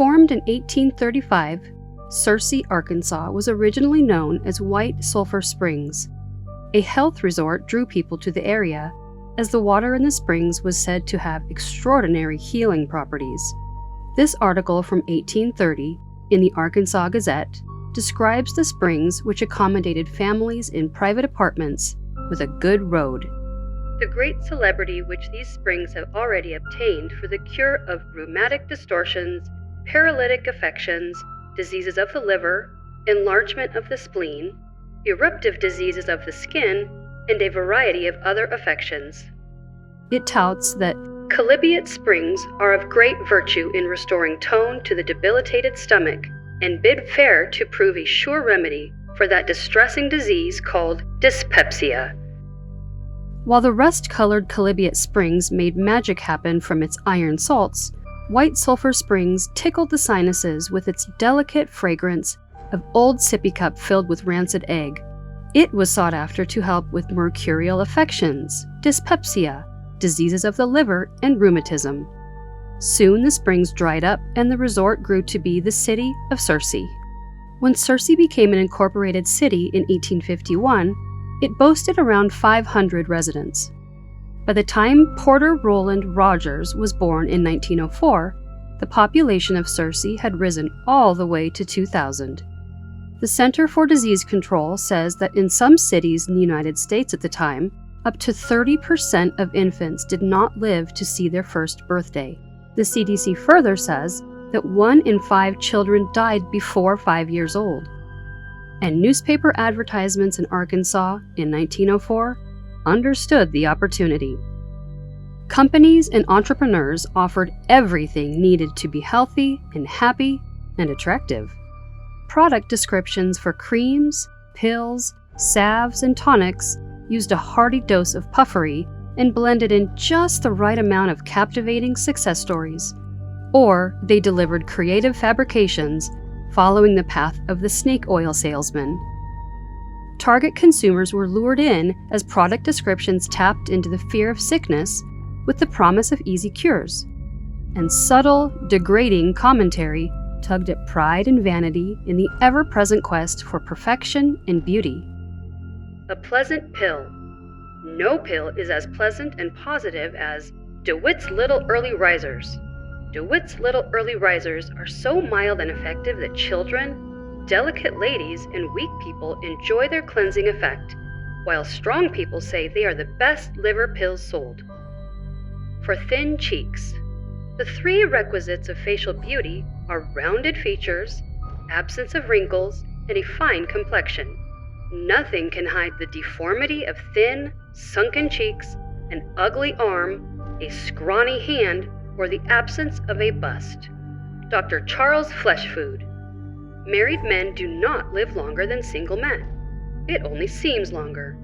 Formed in 1835, Searcy, Arkansas was originally known as White Sulphur Springs. A health resort drew people to the area, as the water in the springs was said to have extraordinary healing properties. This article from 1830 in the Arkansas Gazette describes the springs, which accommodated families in private apartments with a good road. The great celebrity which these springs have already obtained for the cure of rheumatic distortions, paralytic affections, diseases of the liver, enlargement of the spleen, eruptive diseases of the skin, and a variety of other affections. It touts that chalybeate springs are of great virtue in restoring tone to the debilitated stomach, and bid fair to prove a sure remedy for that distressing disease called dyspepsia. While the rust-colored chalybeate springs made magic happen from its iron salts, White Sulphur Springs tickled the sinuses with its delicate fragrance of old sippy cup filled with rancid egg. It was sought after to help with mercurial affections, dyspepsia, diseases of the liver, and rheumatism. Soon the springs dried up and the resort grew to be the city of Searcy. When Searcy became an incorporated city in 1851, it boasted around 500 residents. By the time Porter Roland Rodgers was born in 1904, the population of Searcy had risen all the way to 2,000. The Center for Disease Control says that in some cities in the United States at the time, up to 30% of infants did not live to see their first birthday. The CDC further says that 1 in 5 children died before 5 years old. And newspaper advertisements in Arkansas in 1904 understood the opportunity. Companies and entrepreneurs offered everything needed to be healthy and happy and attractive. Product descriptions for creams, pills, salves, and tonics used a hearty dose of puffery and blended in just the right amount of captivating success stories. Or they delivered creative fabrications following the path of the snake oil salesman. Target consumers were lured in as product descriptions tapped into the fear of sickness with the promise of easy cures. And subtle, degrading commentary tugged at pride and vanity in the ever-present quest for perfection and beauty. A pleasant pill. No pill is as pleasant and positive as DeWitt's Little Early Risers. DeWitt's Little Early Risers are so mild and effective that children, delicate ladies, and weak people enjoy their cleansing effect, while strong people say they are the best liver pills sold. For thin cheeks. The 3 requisites of facial beauty are rounded features, absence of wrinkles, and a fine complexion. Nothing can hide the deformity of thin, sunken cheeks, an ugly arm, a scrawny hand, or the absence of a bust. Dr. Charles Fleshfood. Married men do not live longer than single men. It only seems longer.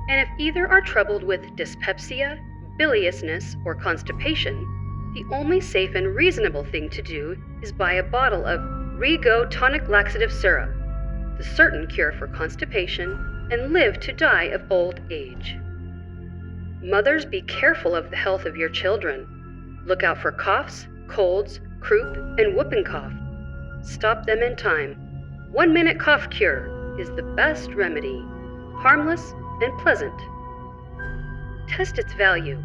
And if either are troubled with dyspepsia, biliousness, or constipation, the only safe and reasonable thing to do is buy a bottle of Rego tonic laxative syrup, the certain cure for constipation, and live to die of old age. Mothers, be careful of the health of your children. Look out for coughs, colds, croup, and whooping cough. Stop them in time. 1-minute cough cure is the best remedy, harmless and pleasant. Test its value.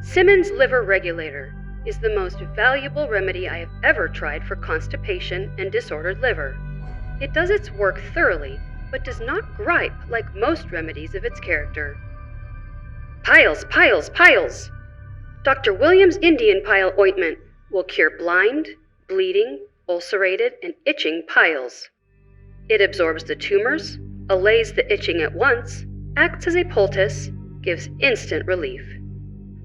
Simmons Liver Regulator is the most valuable remedy I have ever tried for constipation and disordered liver. It does its work thoroughly, but does not gripe like most remedies of its character. Piles, piles, piles! Dr. Williams' Indian Pile Ointment will cure blind, bleeding, ulcerated, and itching piles. It absorbs the tumors, allays the itching at once, acts as a poultice, gives instant relief.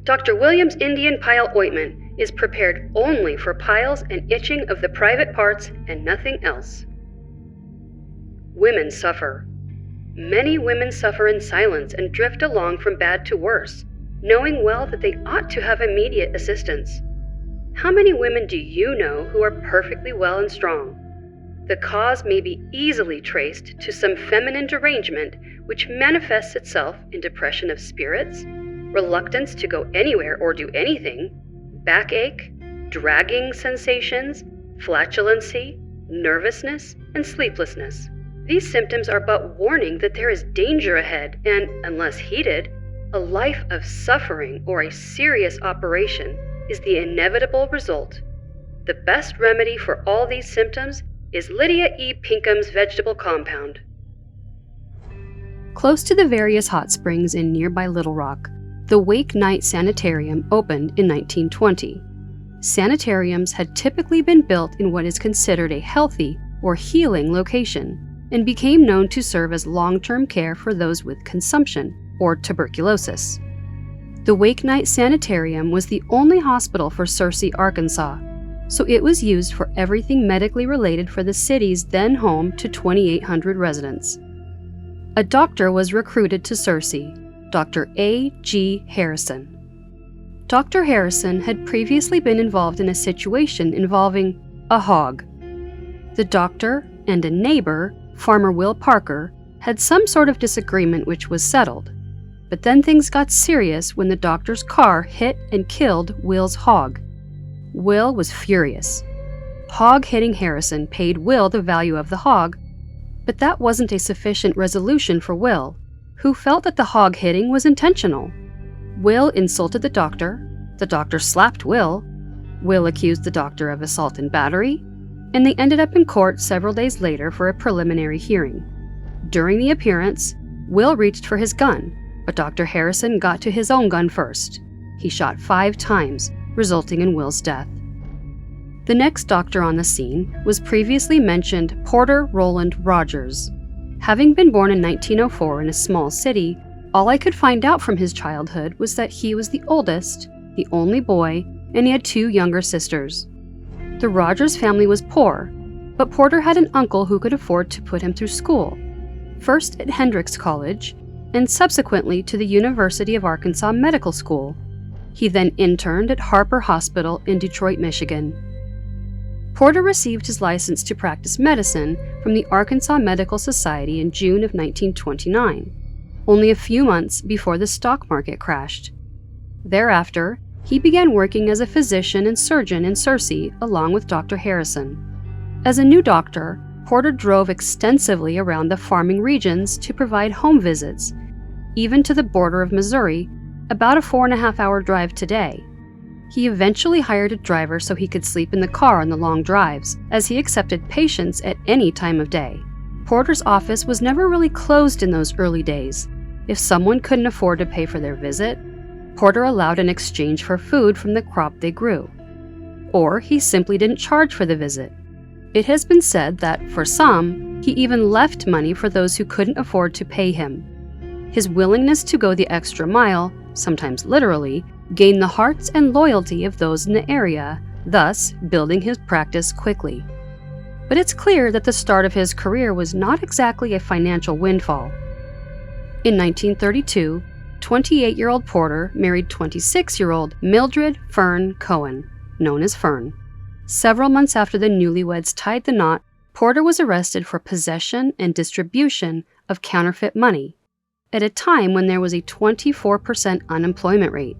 Dr. Williams' Indian Pile Ointment is prepared only for piles and itching of the private parts and nothing else. Women suffer. Many women suffer in silence and drift along from bad to worse, knowing well that they ought to have immediate assistance. How many women do you know who are perfectly well and strong? The cause may be easily traced to some feminine derangement which manifests itself in depression of spirits, reluctance to go anywhere or do anything, backache, dragging sensations, flatulency, nervousness, and sleeplessness. These symptoms are but warning that there is danger ahead and, unless heeded, a life of suffering or a serious operation is the inevitable result. The best remedy for all these symptoms is Lydia E. Pinkham's vegetable compound. Close to the various hot springs in nearby Little Rock, the Wake Night Sanitarium opened in 1920. Sanitariums had typically been built in what is considered a healthy or healing location and became known to serve as long-term care for those with consumption or tuberculosis. The Wake Night Sanitarium was the only hospital for Searcy, Arkansas, so it was used for everything medically related for the city's then home to 2,800 residents. A doctor was recruited to Searcy, Dr. A. G. Harrison. Dr. Harrison had previously been involved in a situation involving a hog. The doctor and a neighbor, Farmer Will Parker, had some sort of disagreement which was settled. But then things got serious when the doctor's car hit and killed Will's hog. Will was furious. Hog hitting Harrison paid Will the value of the hog, but that wasn't a sufficient resolution for Will, who felt that the hog hitting was intentional. Will insulted the doctor slapped Will accused the doctor of assault and battery, and they ended up in court several days later for a preliminary hearing. During the appearance, Will reached for his gun, but Dr. Harrison got to his own gun first. He shot 5 times, resulting in Will's death. The next doctor on the scene was previously mentioned Porter Roland Rodgers. Having been born in 1904 in a small city, all I could find out from his childhood was that he was the oldest, the only boy, and he had 2 younger sisters. The Rogers family was poor, but Porter had an uncle who could afford to put him through school, first at Hendrix College, and subsequently to the University of Arkansas Medical School. He then interned at Harper Hospital in Detroit, Michigan. Porter received his license to practice medicine from the Arkansas Medical Society in June of 1929, only a few months before the stock market crashed. Thereafter, he began working as a physician and surgeon in Searcy along with Dr. Harrison. As a new doctor, Porter drove extensively around the farming regions to provide home visits, even to the border of Missouri, about a 4.5-hour drive today. He eventually hired a driver so he could sleep in the car on the long drives, as he accepted patients at any time of day. Porter's office was never really closed in those early days. If someone couldn't afford to pay for their visit, Porter allowed an exchange for food from the crop they grew. Or he simply didn't charge for the visit. It has been said that, for some, he even left money for those who couldn't afford to pay him. His willingness to go the extra mile, sometimes literally, gained the hearts and loyalty of those in the area, thus building his practice quickly. But it's clear that the start of his career was not exactly a financial windfall. In 1932, 28-year-old Porter married 26-year-old Mildred Fern Cohen, known as Fern. Several months after the newlyweds tied the knot, Porter was arrested for possession and distribution of counterfeit money, at a time when there was a 24% unemployment rate.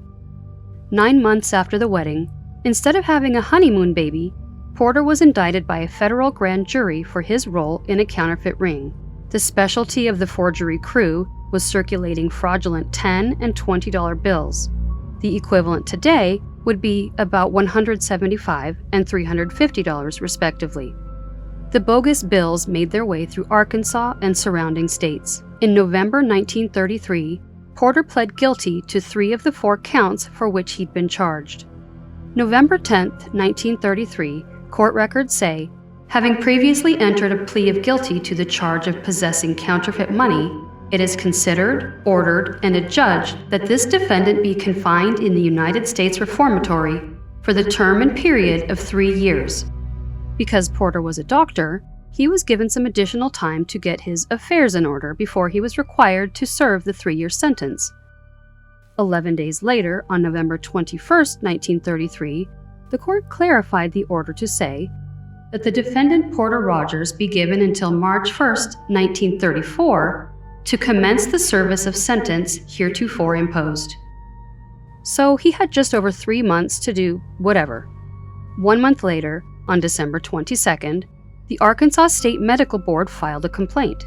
9 months after the wedding, instead of having a honeymoon baby, Porter was indicted by a federal grand jury for his role in a counterfeit ring. The specialty of the forgery crew was circulating fraudulent $10 and $20 bills. The equivalent today would be about $175 and $350 respectively. The bogus bills made their way through Arkansas and surrounding states. In November 1933, Porter pled guilty to 3 of the 4 counts for which he'd been charged. November 10, 1933, court records say, having previously entered a plea of guilty to the charge of possessing counterfeit money, it is considered, ordered, and adjudged that this defendant be confined in the United States Reformatory for the term and period of 3 years. Because Porter was a doctor, he was given some additional time to get his affairs in order before he was required to serve the 3-year sentence. 11 days later, on November 21, 1933, the court clarified the order to say that the defendant Porter Rogers be given until March 1, 1934, to commence the service of sentence heretofore imposed. So he had just over 3 months to do whatever. 1 month later, on December 22nd, the Arkansas State Medical Board filed a complaint.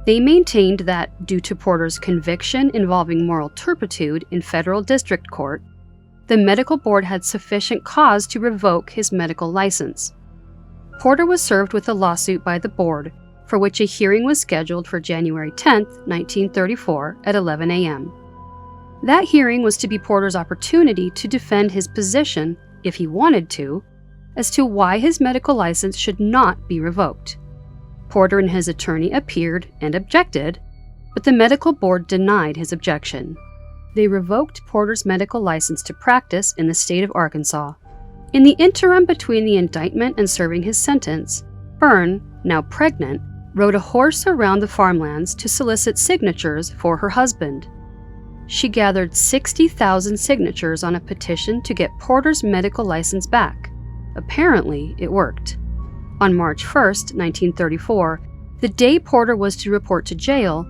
They maintained that, due to Porter's conviction involving moral turpitude in federal district court, the medical board had sufficient cause to revoke his medical license. Porter was served with a lawsuit by the board, for which a hearing was scheduled for January 10, 1934 at 11 a.m. That hearing was to be Porter's opportunity to defend his position, if he wanted to, as to why his medical license should not be revoked. Porter and his attorney appeared and objected, but the medical board denied his objection. They revoked Porter's medical license to practice in the state of Arkansas. In the interim between the indictment and serving his sentence, Fern, now pregnant, rode a horse around the farmlands to solicit signatures for her husband. She gathered 60,000 signatures on a petition to get Porter's medical license back. Apparently, it worked. On March 1, 1934, the day Porter was to report to jail,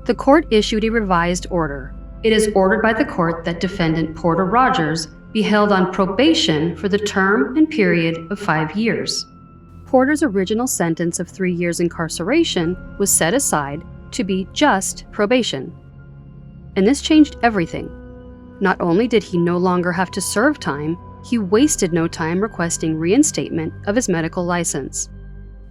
the court issued a revised order. It is ordered by the court that defendant Porter Rogers be held on probation for the term and period of 5 years. Porter's original sentence of 3 years incarceration was set aside to be just probation. And this changed everything. Not only did he no longer have to serve time, he wasted no time requesting reinstatement of his medical license.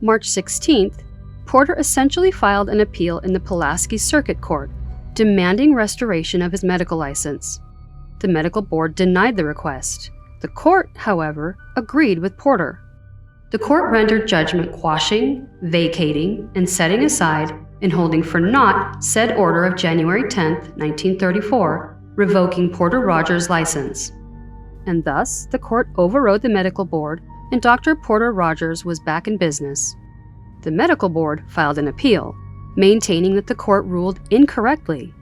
March 16th, Porter essentially filed an appeal in the Pulaski Circuit Court, demanding restoration of his medical license. The medical board denied the request. The court, however, agreed with Porter. The court rendered judgment quashing, vacating, and setting aside and holding for naught said order of January 10, 1934, revoking Porter Rogers' license. And thus, the court overrode the medical board and Dr. Porter Rogers was back in business. The medical board filed an appeal, maintaining that the court ruled incorrectly.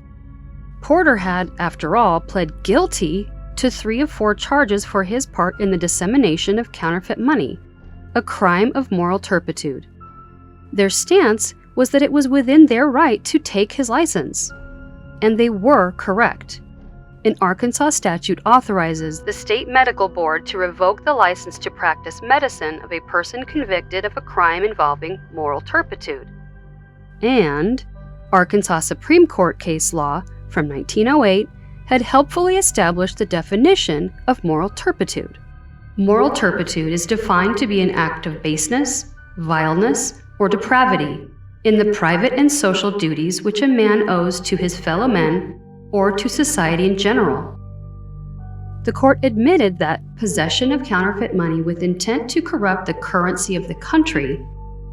Porter had, after all, pled guilty to 3 of 4 charges for his part in the dissemination of counterfeit money, a crime of moral turpitude. Their stance was that it was within their right to take his license. And they were correct. An Arkansas statute authorizes the state medical board to revoke the license to practice medicine of a person convicted of a crime involving moral turpitude. And Arkansas Supreme Court case law from 1908 had helpfully established the definition of moral turpitude. Moral turpitude is defined to be an act of baseness, vileness, or depravity in the private and social duties which a man owes to his fellow men or to society in general. The court admitted that possession of counterfeit money with intent to corrupt the currency of the country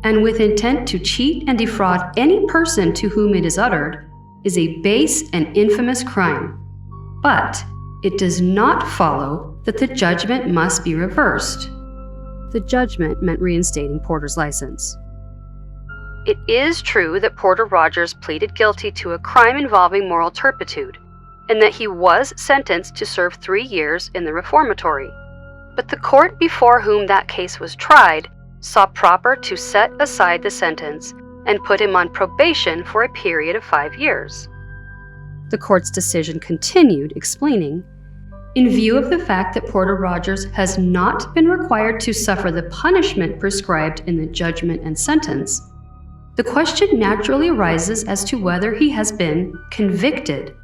and with intent to cheat and defraud any person to whom it is uttered is a base and infamous crime. But it does not follow that the judgment must be reversed. The judgment meant reinstating Porter's license. It is true that Porter Rogers pleaded guilty to a crime involving moral turpitude, and that he was sentenced to serve 3 years in the reformatory. But the court before whom that case was tried saw proper to set aside the sentence and put him on probation for a period of 5 years. The court's decision continued, explaining, "In view of the fact that Porter Rogers has not been required to suffer the punishment prescribed in the judgment and sentence, the question naturally arises as to whether he has been convicted.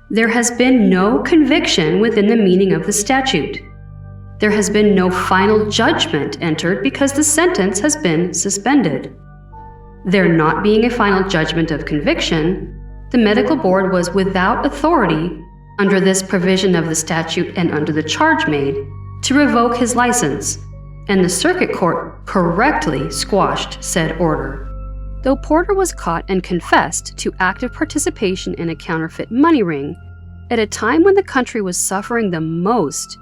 There has been no conviction within the meaning of the statute. There has been no final judgment entered because the sentence has been suspended. There not being a final judgment of conviction, the medical board was without authority, under this provision of the statute and under the charge made, to revoke his license, and the circuit court correctly squashed said order." Though Porter was caught and confessed to active participation in a counterfeit money ring, at a time when the country was suffering the most,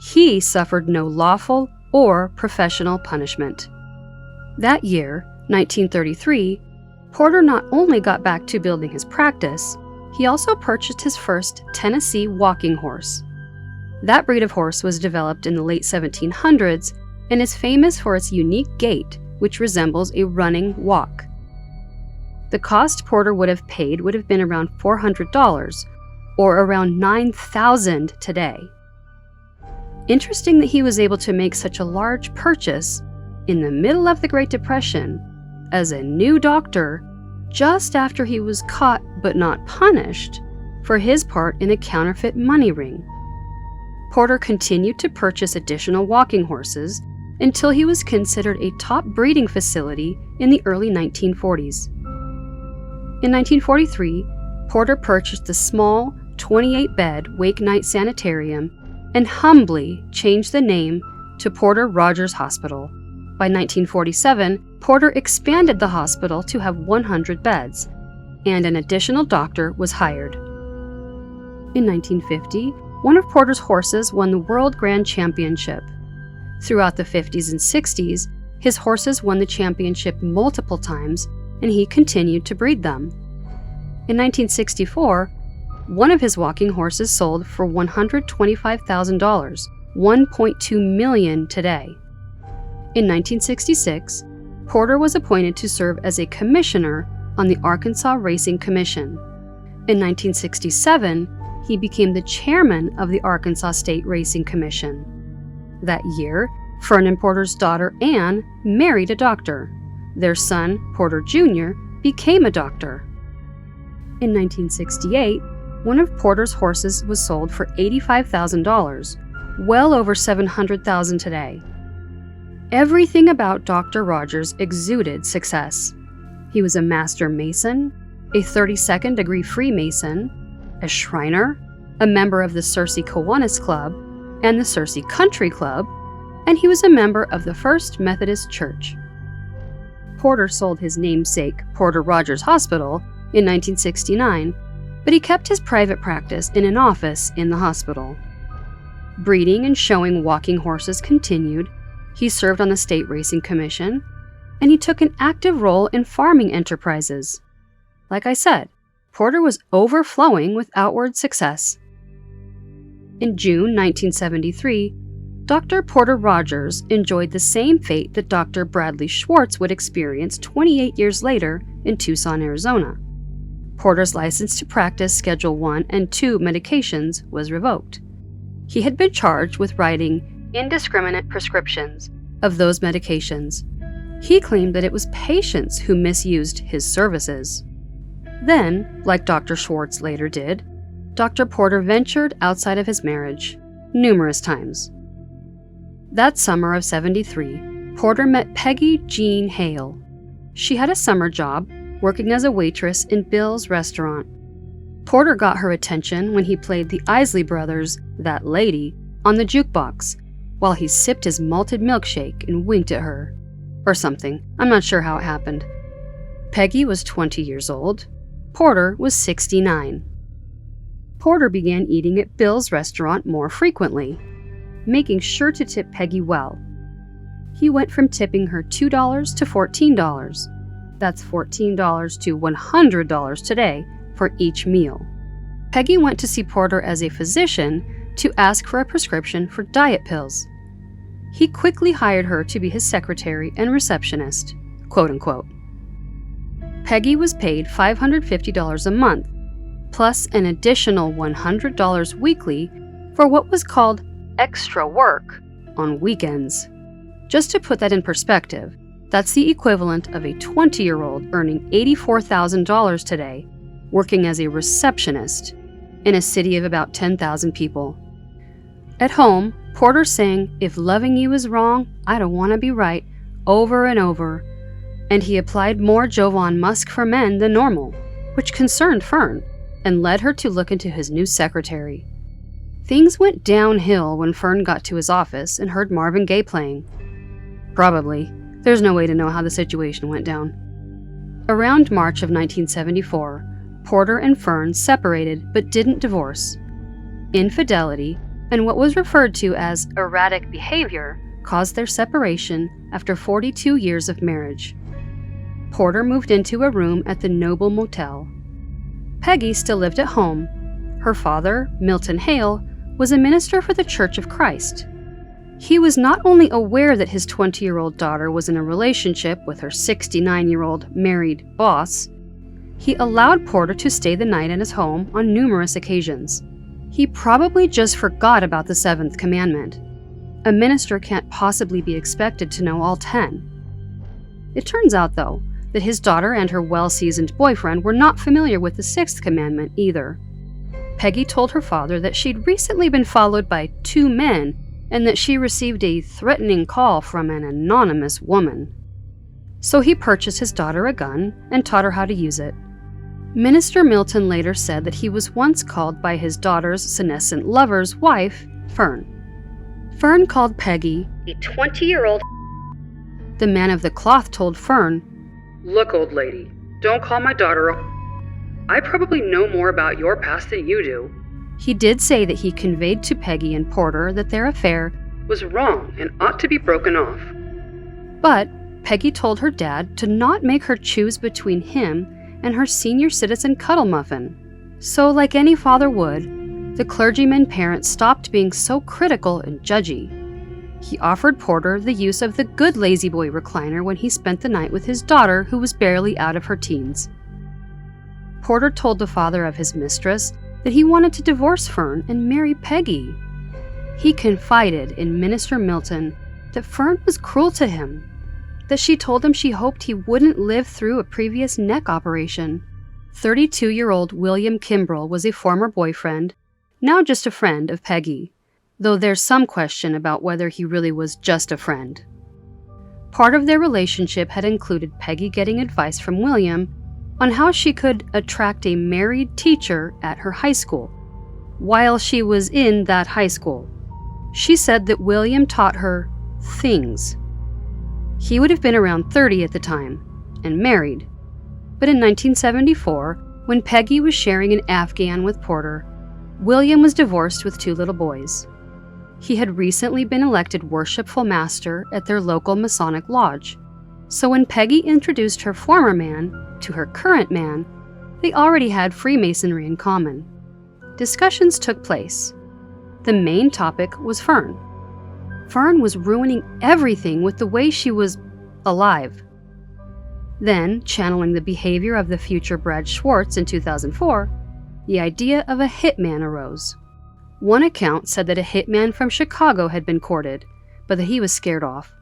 he suffered no lawful or professional punishment. That year, 1933, Porter not only got back to building his practice, he also purchased his first Tennessee walking horse. That breed of horse was developed in the late 1700s and is famous for its unique gait, which resembles a running walk. The cost Porter would have paid would have been around $400, or around $9,000 today. Interesting that he was able to make such a large purchase in the middle of the Great Depression as a new doctor just after he was caught but not punished for his part in a counterfeit money ring. Porter continued to purchase additional walking horses until he was considered a top breeding facility in the early 1940s. In 1943, Porter purchased the small 28-bed Wake Night Sanitarium and humbly changed the name to Porter Rogers Hospital. By 1947, Porter expanded the hospital to have 100 beds, and an additional doctor was hired. In 1950, one of Porter's horses won the World Grand Championship. Throughout the 50s and 60s, his horses won the championship multiple times, and he continued to breed them. In 1964, one of his walking horses sold for $125,000, $1.2 million today. In 1966, Porter was appointed to serve as a commissioner on the Arkansas Racing Commission. In 1967, he became the chairman of the Arkansas State Racing Commission. That year, Fern and Porter's daughter Ann married a doctor. Their son, Porter Jr., became a doctor. In 1968, one of Porter's horses was sold for $85,000, well over $700,000 today. Everything about Dr. Rodgers exuded success. He was a master mason, a 32nd degree Freemason, a Shriner, a member of the Searcy Kiwanis Club and the Searcy Country Club, and he was a member of the First Methodist Church. Porter sold his namesake Porter Rogers Hospital in 1969, but he kept his private practice in an office in the hospital. Breeding and showing walking horses continued. He served on the State Racing Commission, and he took an active role in farming enterprises. Like I said, Porter was overflowing with outward success. In June 1973, Dr. Porter Rogers enjoyed the same fate that Dr. Bradley Schwartz would experience 28 years later in Tucson, Arizona. Porter's license to practice Schedule I and II medications was revoked. He had been charged with writing indiscriminate prescriptions of those medications. He claimed that it was patients who misused his services. Then, like Dr. Schwartz later did, Dr. Porter ventured outside of his marriage numerous times. That summer of '73, Porter met Peggy Jean Hale. She had a summer job working as a waitress in Bill's restaurant. Porter got her attention when he played the Isley Brothers' That Lady on the jukebox while he sipped his malted milkshake and winked at her. Or something. I'm not sure how it happened. Peggy was 20 years old. Porter was 69. Porter began eating at Bill's restaurant more frequently, making sure to tip Peggy well. He went from tipping her $2 to $14. That's $14 to $100 today for each meal. Peggy went to see Porter as a physician to ask for a prescription for diet pills. He quickly hired her to be his secretary and receptionist, quote unquote. Peggy was paid $550 a month, plus an additional $100 weekly for what was called extra work on weekends. Just to put that in perspective, that's the equivalent of a 20-year-old earning $84,000 today, working as a receptionist in a city of about 10,000 people. At home, Porter sang "If Loving You Is Wrong, I Don't Want to Be Right" over and over, and he applied more Jovan Musk for men than normal, which concerned Fern and led her to look into his new secretary. Things went downhill when Fern got to his office and heard Marvin Gaye playing. Probably. There's no way to know how the situation went down. Around March of 1974, Porter and Fern separated but didn't divorce. Infidelity and what was referred to as erratic behavior caused their separation after 42 years of marriage. Porter moved into a room at the Noble Motel. Peggy still lived at home. Her father, Milton Hale, was a minister for the Church of Christ. He was not only aware that his 20-year-old daughter was in a relationship with her 69-year-old married boss, he allowed Porter to stay the night at his home on numerous occasions. He probably just forgot about the seventh commandment. A minister can't possibly be expected to know all 10. It turns out, though, that his daughter and her well-seasoned boyfriend were not familiar with the 6th commandment either. Peggy told her father that she'd recently been followed by 2 men and that she received a threatening call from an anonymous woman. So he purchased his daughter a gun and taught her how to use it. Minister Milton later said that he was once called by his daughter's senescent lover's wife, Fern. Fern called Peggy a 20-year-old. The man of the cloth told Fern, "Look, old lady, don't call my daughter a... I probably know more about your past than you do." He did say that he conveyed to Peggy and Porter that their affair was wrong and ought to be broken off. But Peggy told her dad to not make her choose between him and her senior citizen cuddle muffin. So, like any father would, the clergyman parent stopped being so critical and judgy. He offered Porter the use of the good lazy boy recliner when he spent the night with his daughter, who was barely out of her teens. Porter told the father of his mistress that he wanted to divorce Fern and marry Peggy. He confided in Minister Milton that Fern was cruel to him, that she told him she hoped he wouldn't live through a previous neck operation. 32-year-old William Kimbrell was a former boyfriend, now just a friend of Peggy, though there's some question about whether he really was just a friend. Part of their relationship had included Peggy getting advice from William on how she could attract a married teacher at her high school, while she was in that high school. She said that William taught her things. He would have been around 30 at the time, and married. But in 1974, when Peggy was sharing an Afghan with Porter, William was divorced with 2 little boys. He had recently been elected worshipful master at their local Masonic lodge, so when Peggy introduced her former man to her current man, they already had Freemasonry in common. Discussions took place. The main topic was Fern. Fern was ruining everything with the way she was alive. Then, channeling the behavior of the future Brad Schwartz in 2004, the idea of a hitman arose. One account said that a hitman from Chicago had been courted, but that he was scared off.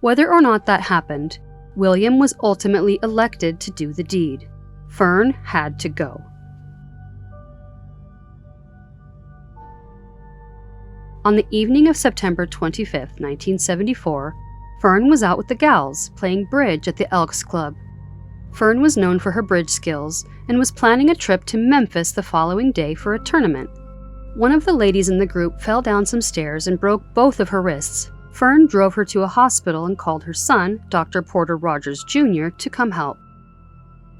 Whether or not that happened, William was ultimately elected to do the deed. Fern had to go. On the evening of September 25, 1974, Fern was out with the gals, playing bridge at the Elks Club. Fern was known for her bridge skills and was planning a trip to Memphis the following day for a tournament. One of the ladies in the group fell down some stairs and broke both of her wrists. Fern drove her to a hospital and called her son, Dr. Porter Rodgers Jr., to come help.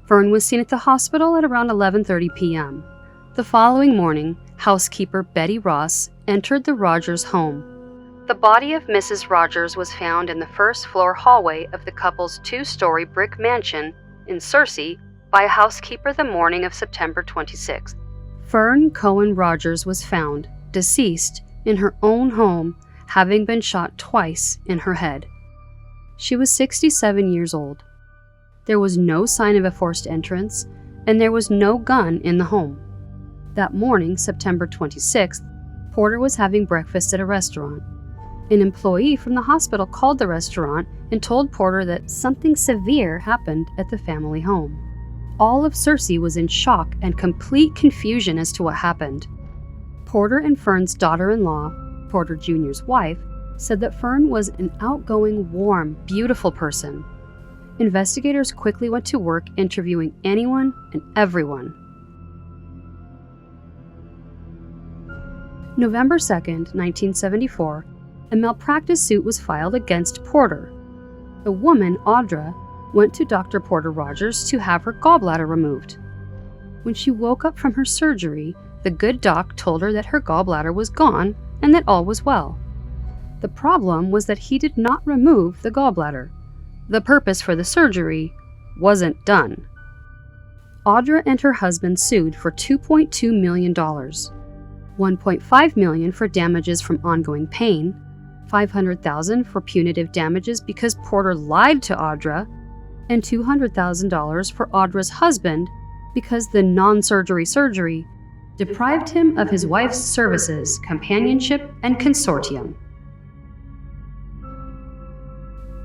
Fern was seen at the hospital at around 11:30 p.m. The following morning, housekeeper Betty Ross entered the Rogers home. The body of Mrs. Rogers was found in the first-floor hallway of the couple's 2-story brick mansion in Searcy by a housekeeper the morning of September 26th. Fern Cohen Rogers was found, deceased, in her own home, having been shot twice in her head. She was 67 years old. There was no sign of a forced entrance, and there was no gun in the home. That morning, September 26th, Porter was having breakfast at a restaurant. An employee from the hospital called the restaurant and told Porter that something severe happened at the family home. All of Searcy was in shock and complete confusion as to what happened. Porter and Fern's daughter-in-law, Porter Jr.'s wife, said that Fern was an outgoing, warm, beautiful person. Investigators quickly went to work interviewing anyone and everyone. November 2nd, 1974, a malpractice suit was filed against Porter. A woman, Audra, went to Dr. Porter Rogers to have her gallbladder removed. When she woke up from her surgery, the good doc told her that her gallbladder was gone and that all was well. The problem was that he did not remove the gallbladder. The purpose for the surgery wasn't done. Audra and her husband sued for $2.2 million, $1.5 million for damages from ongoing pain, $500,000 for punitive damages because Porter lied to Audra, and $200,000 for Audra's husband because the non-surgery surgery deprived him of his wife's services, companionship, and consortium.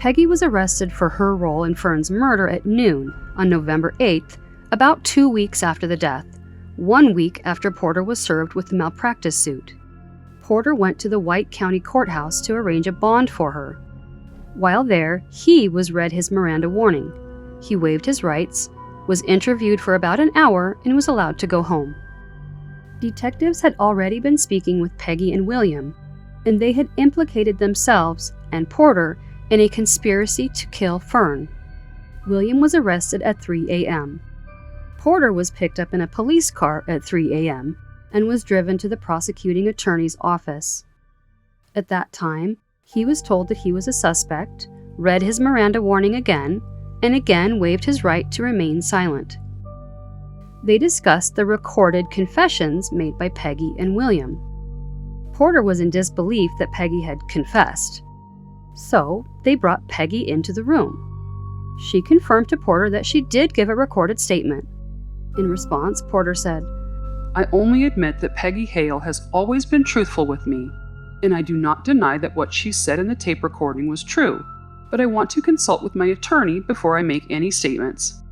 Peggy was arrested for her role in Fern's murder at noon on November 8th, about 2 weeks after the death, 1 week after Porter was served with the malpractice suit. Porter went to the White County Courthouse to arrange a bond for her. While there, he was read his Miranda warning. He waived his rights, was interviewed for about an hour, and was allowed to go home. Detectives had already been speaking with Peggy and William, and they had implicated themselves and Porter in a conspiracy to kill Fern. William was arrested at 3 a.m. Porter was picked up in a police car at 3 a.m. and was driven to the prosecuting attorney's office. At that time, he was told that he was a suspect, read his Miranda warning again, and again waived his right to remain silent. They discussed the recorded confessions made by Peggy and William. Porter was in disbelief that Peggy had confessed, so they brought Peggy into the room. She confirmed to Porter that she did give a recorded statement. In response, Porter said, "I only admit that Peggy Hale has always been truthful with me, and I do not deny that what she said in the tape recording was true, but I want to consult with my attorney before I make any statements."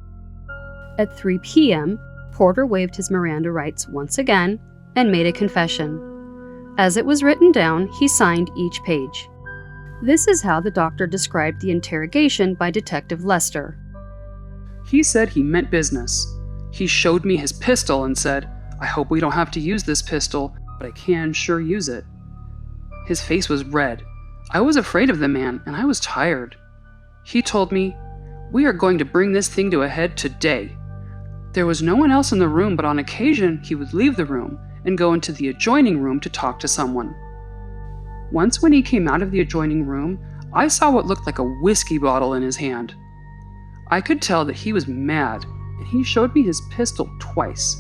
At 3 p.m., Porter waived his Miranda rights once again and made a confession. As it was written down, he signed each page. This is how the doctor described the interrogation by Detective Lester. "He said he meant business. He showed me his pistol and said, 'I hope we don't have to use this pistol, but I can sure use it.' His face was red. I was afraid of the man, and I was tired. He told me, 'We are going to bring this thing to a head today.' There was no one else in the room, but on occasion he would leave the room and go into the adjoining room to talk to someone. Once when he came out of the adjoining room, I saw what looked like a whiskey bottle in his hand. I could tell that he was mad, and he showed me his pistol twice.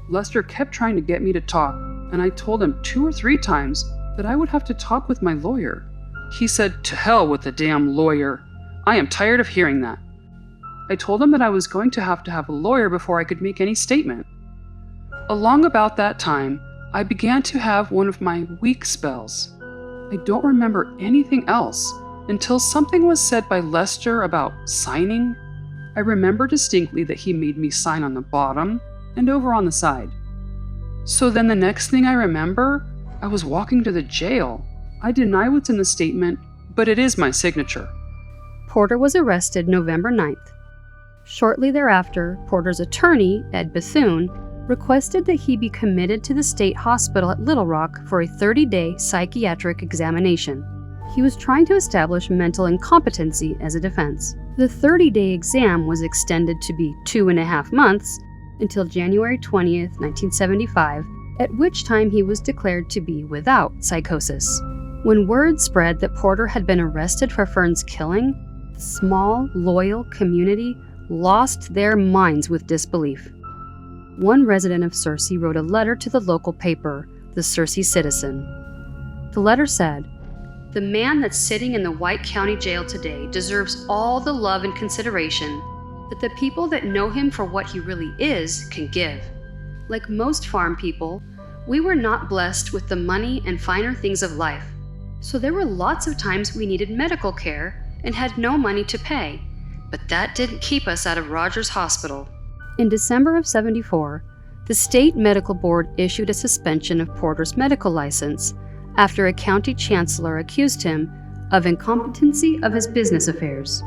Lester kept trying to get me to talk, and I told him 2 or 3 times that I would have to talk with my lawyer. He said, 'To hell with the damn lawyer. I am tired of hearing that.' I told him that I was going to have a lawyer before I could make any statement. Along about that time, I began to have one of my weak spells. I don't remember anything else until something was said by Lester about signing. I remember distinctly that he made me sign on the bottom and over on the side. So then the next thing I remember, I was walking to the jail. I deny what's in the statement, but it is my signature." Porter was arrested November 9th. Shortly thereafter, Porter's attorney, Ed Bethune, requested that he be committed to the state hospital at Little Rock for a 30-day psychiatric examination. He was trying to establish mental incompetency as a defense. The 30-day exam was extended to be 2.5 months until January 20th, 1975, at which time he was declared to be without psychosis. When word spread that Porter had been arrested for Fern's killing, the small, loyal community lost their minds with disbelief. One resident of Searcy wrote a letter to the local paper, the Searcy Citizen. The letter said, "The man that's sitting in the White County Jail today deserves all the love and consideration that the people that know him for what he really is can give. Like most farm people, we were not blessed with the money and finer things of life, so there were lots of times we needed medical care and had no money to pay, but that didn't keep us out of Rodgers Hospital." In December of '74, the state medical board issued a suspension of Porter's medical license after a county chancellor accused him of incompetency of his business affairs.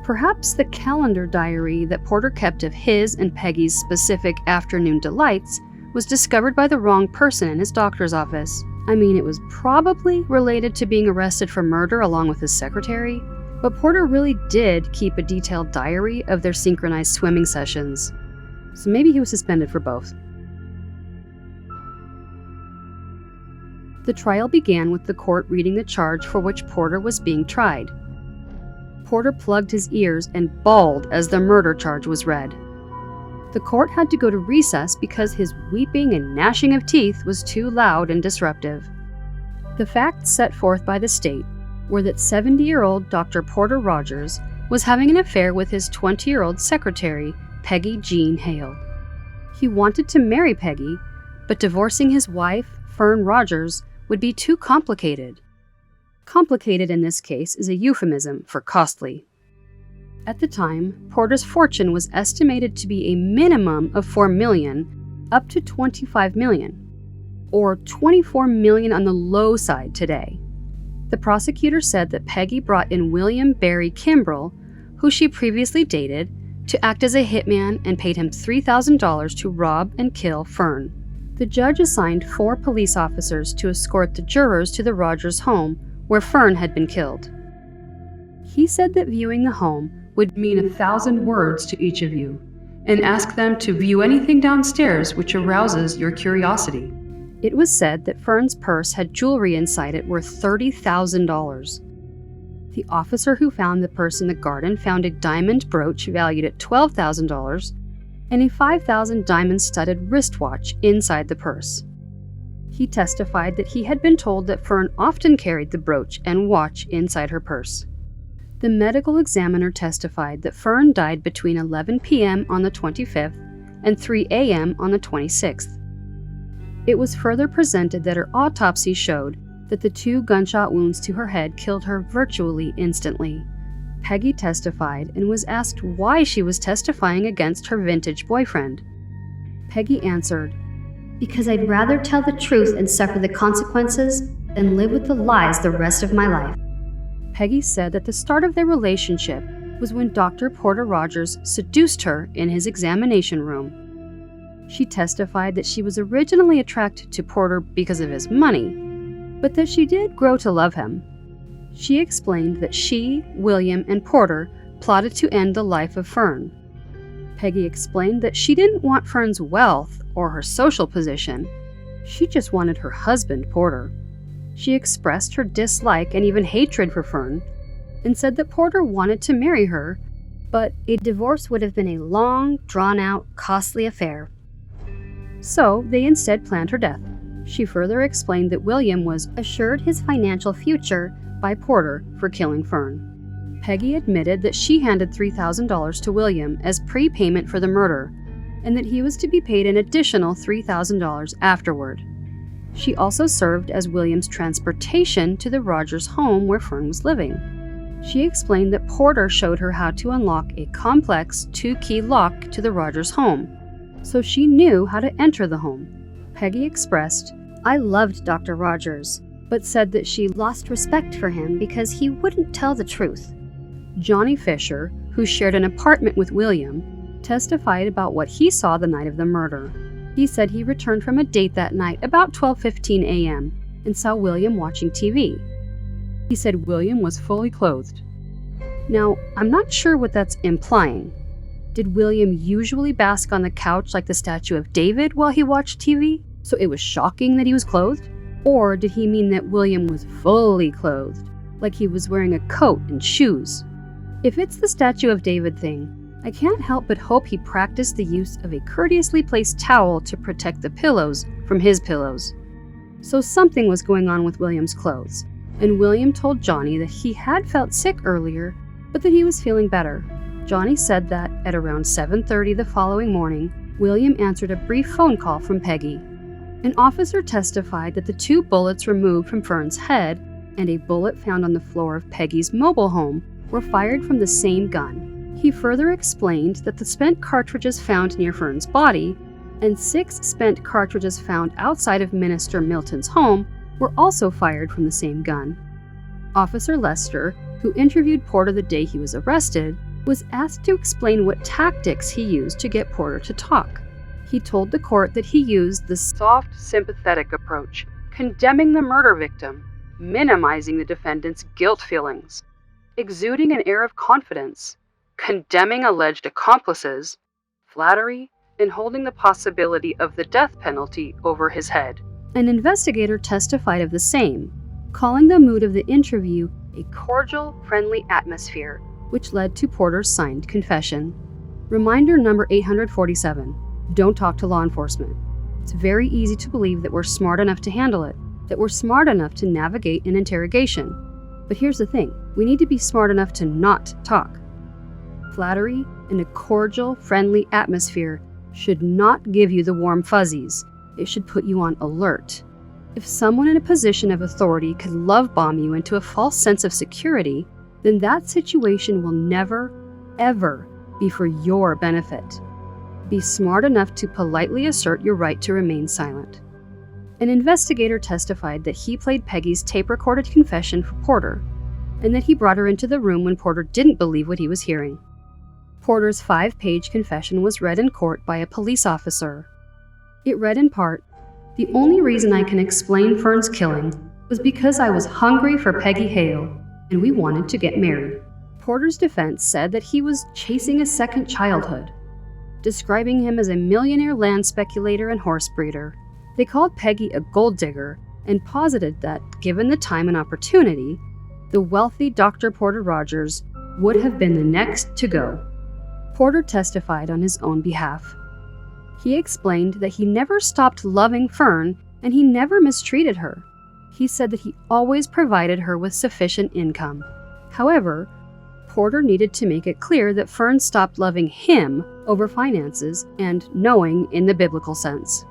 Perhaps the calendar diary that Porter kept of his and Peggy's specific afternoon delights was discovered by the wrong person in his doctor's office. I mean, it was probably related to being arrested for murder along with his secretary, but Porter really did keep a detailed diary of their synchronized swimming sessions. So maybe he was suspended for both. The trial began with the court reading the charge for which Porter was being tried. Porter plugged his ears and bawled as the murder charge was read. The court had to go to recess because his weeping and gnashing of teeth was too loud and disruptive. The facts set forth by the state were that 70-year-old Dr. Porter Rodgers was having an affair with his 20-year-old secretary, Peggy Jean Hale. He wanted to marry Peggy, but divorcing his wife, Fern Rogers, would be too complicated. Complicated in this case is a euphemism for costly. At the time, Porter's fortune was estimated to be a minimum of $4 million up to $25 million, or $24 million on the low side today. The prosecutor said that Peggy brought in William Barry Kimbrell, who she previously dated, to act as a hitman and paid him $3,000 to rob and kill Fern. The judge assigned 4 police officers to escort the jurors to the Rogers home where Fern had been killed. He said that viewing the home would mean 1,000 words to each of you, and ask them to view anything downstairs which arouses your curiosity. It was said that Fern's purse had jewelry inside it worth $30,000. The officer who found the purse in the garden found a diamond brooch valued at $12,000 and a $5,000 diamond-studded wristwatch inside the purse. He testified that he had been told that Fern often carried the brooch and watch inside her purse. The medical examiner testified that Fern died between 11 p.m. on the 25th and 3 a.m. on the 26th. It was further presented that her autopsy showed that the 2 gunshot wounds to her head killed her virtually instantly. Peggy testified and was asked why she was testifying against her vintage boyfriend. Peggy answered, "Because I'd rather tell the truth and suffer the consequences than live with the lies the rest of my life." Peggy said that the start of their relationship was when Dr. Porter Rodgers seduced her in his examination room. She testified that she was originally attracted to Porter because of his money, but that she did grow to love him. She explained that she, William, and Porter plotted to end the life of Fern. Peggy explained that she didn't want Fern's wealth or her social position. She just wanted her husband, Porter. She expressed her dislike and even hatred for Fern, and said that Porter wanted to marry her, but a divorce would have been a long, drawn-out, costly affair. So they instead planned her death. She further explained that William was assured his financial future by Porter for killing Fern. Peggy admitted that she handed $3,000 to William as prepayment for the murder, and that he was to be paid an additional $3,000 afterward. She also served as William's transportation to the Rogers home where Fern was living. She explained that Porter showed her how to unlock a complex 2-key lock to the Rogers home, so she knew how to enter the home. Peggy expressed, "I loved Dr. Rodgers," but said that she lost respect for him because he wouldn't tell the truth. Johnny Fisher, who shared an apartment with William, testified about what he saw the night of the murder. He said he returned from a date that night about 12:15 a.m. and saw William watching TV. He said William was fully clothed. Now, I'm not sure what that's implying. Did William usually bask on the couch like the statue of David while he watched TV, so it was shocking that he was clothed? Or did he mean that William was fully clothed, like he was wearing a coat and shoes? If it's the statue of David thing, I can't help but hope he practiced the use of a courteously placed towel to protect the pillows from his pillows. So something was going on with William's clothes, and William told Johnny that he had felt sick earlier, but that he was feeling better. Johnny said that at around 7:30 the following morning, William answered a brief phone call from Peggy. An officer testified that the 2 bullets removed from Fern's head and a bullet found on the floor of Peggy's mobile home were fired from the same gun. He further explained that the spent cartridges found near Fern's body and 6 spent cartridges found outside of Minister Milton's home were also fired from the same gun. Officer Lester, who interviewed Porter the day he was arrested, was asked to explain what tactics he used to get Porter to talk. He told the court that he used the soft, sympathetic approach, condemning the murder victim, minimizing the defendant's guilt feelings, exuding an air of confidence, condemning alleged accomplices, flattery, and holding the possibility of the death penalty over his head. An investigator testified of the same, calling the mood of the interview a cordial, friendly atmosphere, which led to Porter's signed confession. Reminder number 847. Don't talk to law enforcement. It's very easy to believe that we're smart enough to handle it, that we're smart enough to navigate an interrogation. But here's the thing, we need to be smart enough to not talk. Flattery and a cordial, friendly atmosphere should not give you the warm fuzzies. It should put you on alert. If someone in a position of authority could love bomb you into a false sense of security, then that situation will never, ever be for your benefit. Be smart enough to politely assert your right to remain silent. An investigator testified that he played Peggy's tape-recorded confession for Porter, and that he brought her into the room when Porter didn't believe what he was hearing. Porter's 5-page confession was read in court by a police officer. It read in part, "The only reason I can explain Fern's killing was because I was hungry for Peggy Hale, and we wanted to get married." Porter's defense said that he was chasing a second childhood, describing him as a millionaire land speculator and horse breeder. They called Peggy a gold digger and posited that, given the time and opportunity, the wealthy Dr. Porter Rodgers would have been the next to go. Porter testified on his own behalf. He explained that he never stopped loving Fern and he never mistreated her. He said that he always provided her with sufficient income. However, Porter needed to make it clear that Fern stopped loving him over finances and knowing in the biblical sense.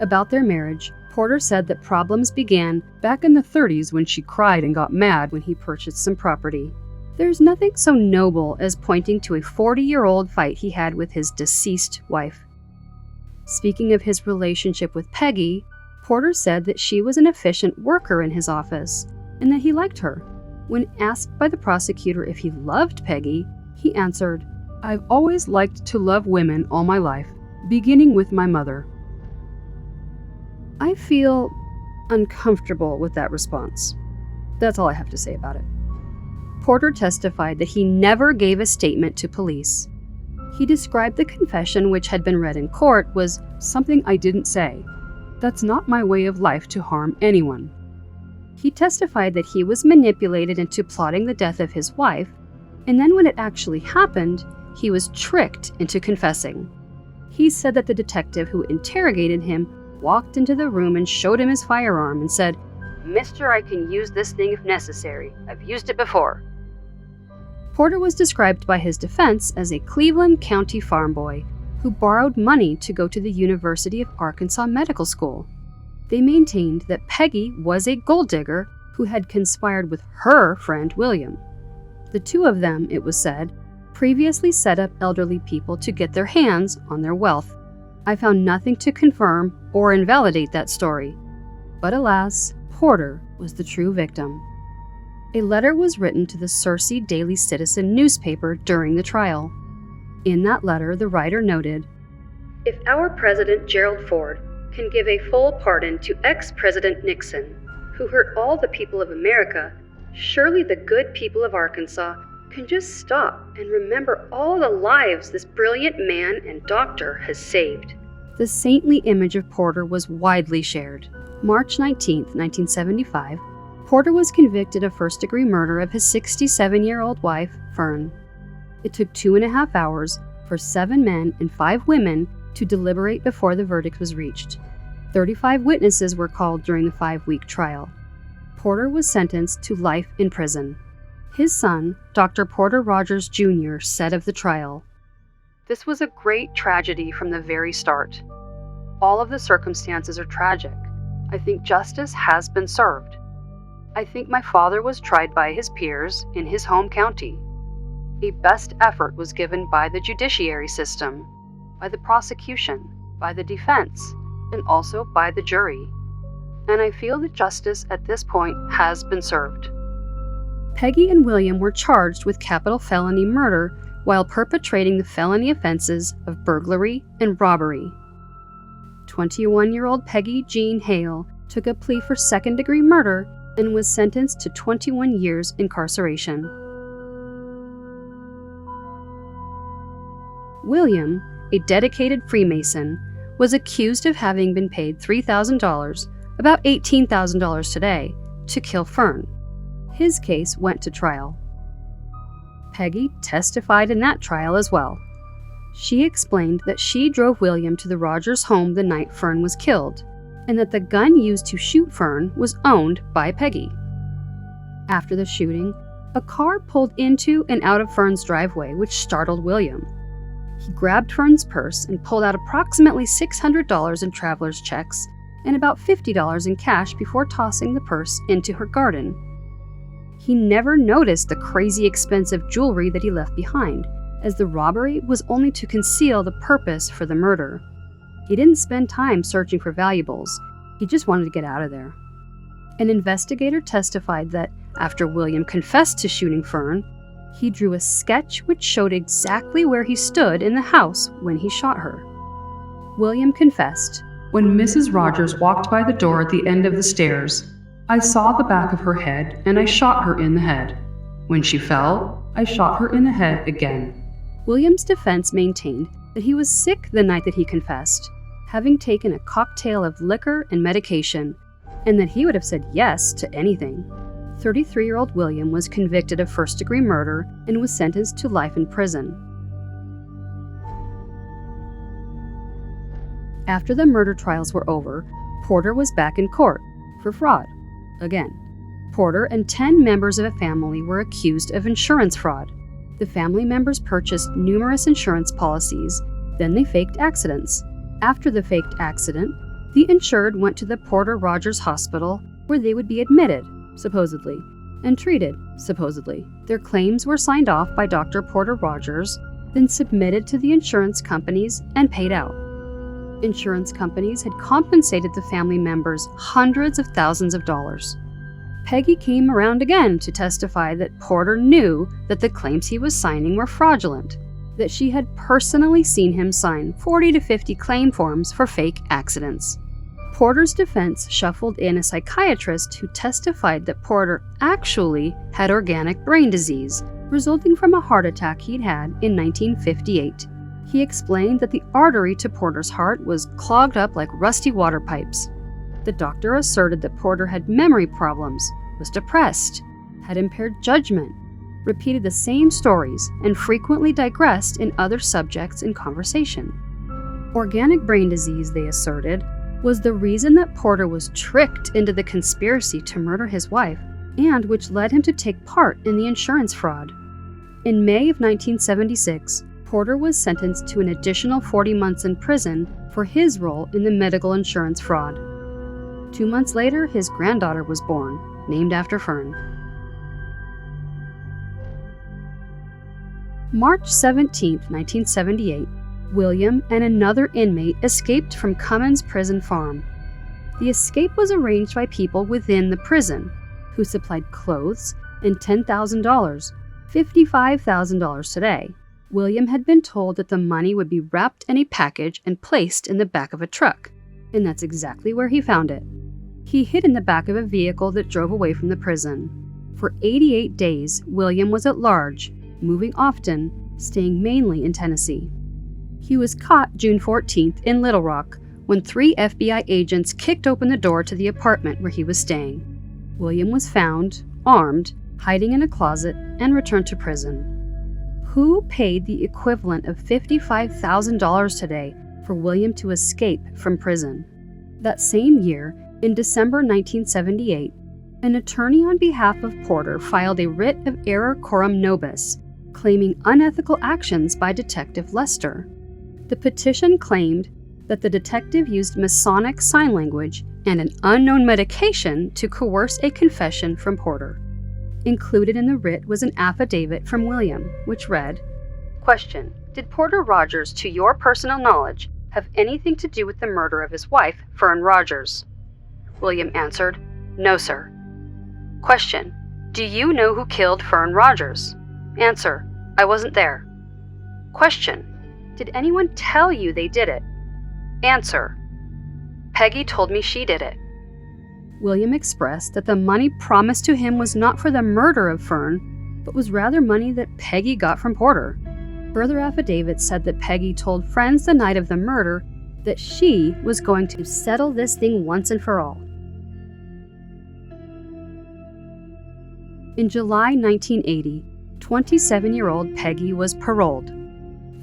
About their marriage, Porter said that problems began back in the 30s when she cried and got mad when he purchased some property. There's nothing so noble as pointing to a 40-year-old fight he had with his deceased wife. Speaking of his relationship with Peggy, Porter said that she was an efficient worker in his office and that he liked her. When asked by the prosecutor if he loved Peggy, he answered, "I've always liked to love women all my life, beginning with my mother." I feel uncomfortable with that response. That's all I have to say about it. Porter testified that he never gave a statement to police. He described the confession which had been read in court was something I didn't say. That's not my way of life to harm anyone. He testified that he was manipulated into plotting the death of his wife, and then when it actually happened, he was tricked into confessing. He said that the detective who interrogated him walked into the room and showed him his firearm and said, "Mister, I can use this thing if necessary. I've used it before." Porter was described by his defense as a Cleveland County farm boy who borrowed money to go to the University of Arkansas Medical School. They maintained that Peggy was a gold digger who had conspired with her friend William. The two of them, it was said, previously set up elderly people to get their hands on their wealth. I found nothing to confirm or invalidate that story. But alas, Porter was the true victim. A letter was written to the Searcy Daily Citizen newspaper during the trial. In that letter, the writer noted, "If our President Gerald Ford can give a full pardon to ex-President Nixon, who hurt all the people of America, surely the good people of Arkansas can just stop and remember all the lives this brilliant man and doctor has saved." The saintly image of Porter was widely shared. March 19, 1975, Porter was convicted of first-degree murder of his 67-year-old wife, Fern. It took 2.5 hours for 7 men and 5 women to deliberate before the verdict was reached. 35 witnesses were called during the 5-week trial. Porter was sentenced to life in prison. His son, Dr. Porter Rogers Jr., said of the trial, "This was a great tragedy from the very start. All of the circumstances are tragic. I think justice has been served. I think my father was tried by his peers in his home county. A best effort was given by the judiciary system, by the prosecution, by the defense, and also by the jury. And I feel that justice at this point has been served." Peggy and William were charged with capital felony murder while perpetrating the felony offenses of burglary and robbery. 21-year-old Peggy Jean Hale took a plea for second-degree murder and was sentenced to 21 years incarceration. William, a dedicated Freemason, was accused of having been paid $3,000, about $18,000 today, to kill Fern. His case went to trial. Peggy testified in that trial as well. She explained that she drove William to the Rogers home the night Fern was killed, and that the gun used to shoot Fern was owned by Peggy. After the shooting, a car pulled into and out of Fern's driveway, which startled William. He grabbed Fern's purse and pulled out approximately $600 in traveler's checks and about $50 in cash before tossing the purse into her garden. He never noticed the crazy expensive jewelry that he left behind, as the robbery was only to conceal the purpose for the murder. He didn't spend time searching for valuables. He just wanted to get out of there. An investigator testified that after William confessed to shooting Fern, he drew a sketch which showed exactly where he stood in the house when he shot her. William confessed, "When Mrs. Rogers walked by the door at the end of the stairs, I saw the back of her head and I shot her in the head. When she fell, I shot her in the head again." William's defense maintained that he was sick the night that he confessed, having taken a cocktail of liquor and medication, and that he would have said yes to anything. 33-year-old William was convicted of first-degree murder and was sentenced to life in prison. After the murder trials were over, Porter was back in court for fraud. Again, Porter and 10 members of a family were accused of insurance fraud. The family members purchased numerous insurance policies, then they faked accidents. After the faked accident, the insured went to the Porter Rogers Hospital where they would be admitted, supposedly, and treated, supposedly. Their claims were signed off by Dr. Porter Rogers, then submitted to the insurance companies and paid out. Insurance companies had compensated the family members hundreds of thousands of dollars. Peggy came around again to testify that Porter knew that the claims he was signing were fraudulent, that she had personally seen him sign 40 to 50 claim forms for fake accidents. Porter's defense shuffled in a psychiatrist who testified that Porter actually had organic brain disease, resulting from a heart attack he'd had in 1958. He explained that the artery to Porter's heart was clogged up like rusty water pipes. The doctor asserted that Porter had memory problems, was depressed, had impaired judgment, repeated the same stories, and frequently digressed in other subjects in conversation. Organic brain disease, they asserted, was the reason that Porter was tricked into the conspiracy to murder his wife, and which led him to take part in the insurance fraud. In May of 1976, Porter was sentenced to an additional 40 months in prison for his role in the medical insurance fraud. 2 months later, his granddaughter was born, named after Fern. March 17, 1978, William and another inmate escaped from Cummins Prison Farm. The escape was arranged by people within the prison, who supplied clothes and $10,000, $55,000 today. William had been told that the money would be wrapped in a package and placed in the back of a truck, and that's exactly where he found it. He hid in the back of a vehicle that drove away from the prison. For 88 days, William was at large, moving often, staying mainly in Tennessee. He was caught June 14th in Little Rock when 3 FBI agents kicked open the door to the apartment where he was staying. William was found, armed, hiding in a closet, and returned to prison. Who paid the equivalent of $55,000 today for William to escape from prison? That same year, in December 1978, an attorney on behalf of Porter filed a writ of error coram nobis, claiming unethical actions by Detective Lester. The petition claimed that the detective used Masonic sign language and an unknown medication to coerce a confession from Porter. Included in the writ was an affidavit from William, which read, "Question: Did Porter Rogers, to your personal knowledge, have anything to do with the murder of his wife, Fern Rogers?" William answered, "No, sir." Question: Do you know who killed Fern Rogers? Answer: I wasn't there. Question: Did anyone tell you they did it? Answer: Peggy told me she did it. William expressed that the money promised to him was not for the murder of Fern, but was rather money that Peggy got from Porter. Further affidavits said that Peggy told friends the night of the murder that she was going to settle this thing once and for all. In July 1980, 27-year-old Peggy was paroled.